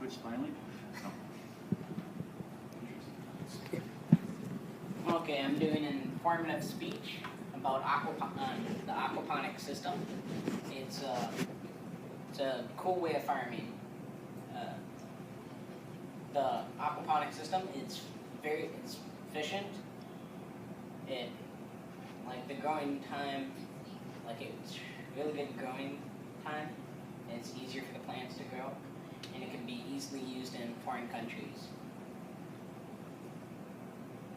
language finally? No. Okay, I'm doing an informative speech about the aquaponic system. It's a cool way of farming. The aquaponic system, it's efficient. Like the growing time, like it's really good growing time, and it's easier for the plants to grow, and it can be easily used in foreign countries.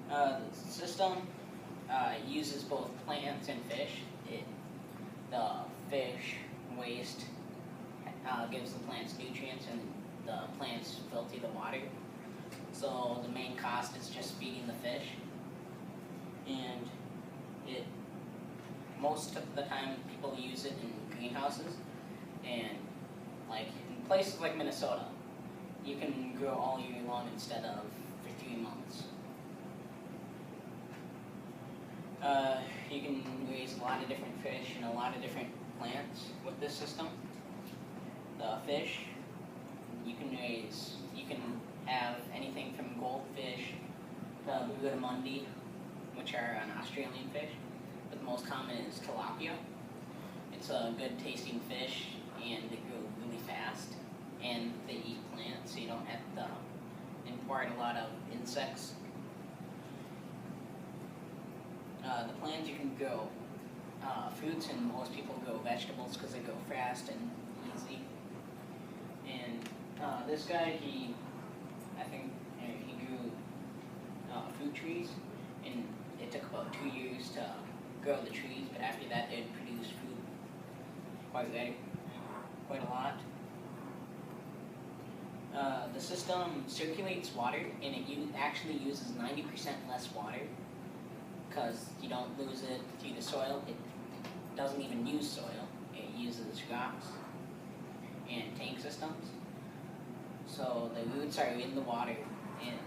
The system uses both plants and fish. The fish waste gives the plants nutrients, and the plants filter the water. So the main cost is just feeding the fish. And most of the time people use it in greenhouses, and like in places like Minnesota, you can grow all year long instead of for 3 months. You can raise a lot of different fish and a lot of different plants with this system. The fish, you can have anything from goldfish to barramundi, which are an Australian fish, but the most common is tilapia. It's a good tasting fish, and they grow really fast, and they eat plants, so you don't have to import a lot of insects. The plants you can grow fruits, and most people grow vegetables because they grow fast and easy. And this guy, I think he grew fruit trees, and it took about 2 years to grow the trees, but after that they'd produce fruit quite a lot. The system circulates water, and it actually uses 90% less water, because you don't lose it through the soil. It doesn't even use soil. It uses rocks and tank systems. So the roots are in the water, and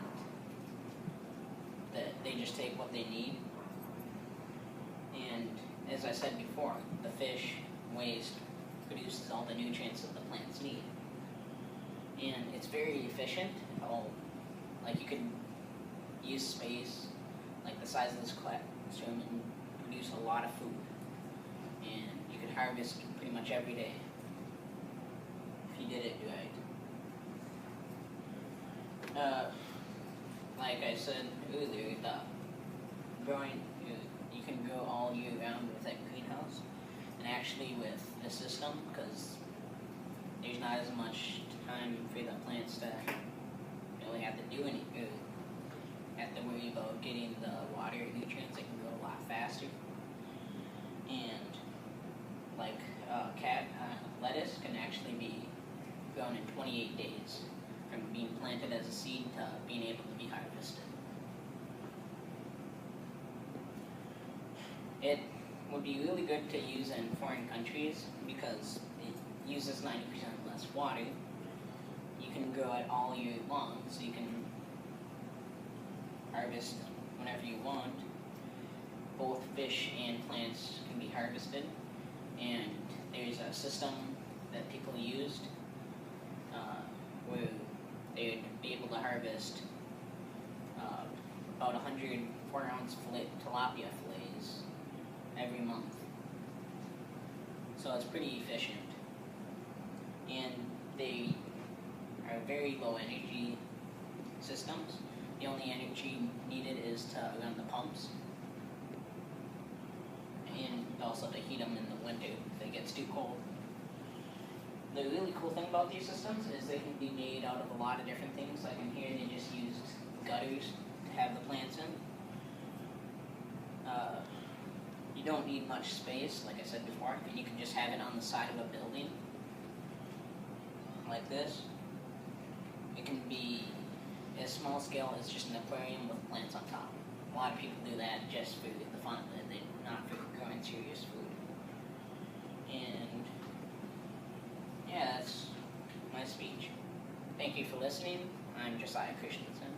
they just take what they need. And as I said before, the fish waste produces all the nutrients that the plants need. And it's very efficient. Like you could use space like the size of this classroom and produce a lot of food. And you could harvest pretty much every day if you did it right. Like I said earlier, you can grow all year round with that greenhouse, and actually with the system, because there's not as much time for the plants to really have to do anything. Have to worry about getting the water and nutrients. They can grow a lot faster. And like lettuce can actually be grown in 28 days from being planted as a seed to being able to be harvested. It would be really good to use in foreign countries because it uses 90% less water. You can grow it all year long, so you can harvest whenever you want. Both fish and plants can be harvested, and there's a system that people used where they would be able to harvest about 100 4-ounce tilapia fillets every month. So it's pretty efficient, and they are very low energy systems. The only energy needed is to run the pumps, and also to heat them in the winter if it gets too cold. The really cool thing about these systems is they can be made out of a lot of different things. Like in here, they just used gutters to have the plants in. You don't need much space, like I said before, and you can just have it on the side of a building, like this. It can be as small scale as just an aquarium with plants on top. A lot of people do that just for the fun of it, not for growing serious food. And yeah, that's my speech. Thank you for listening. I'm Josiah Christensen.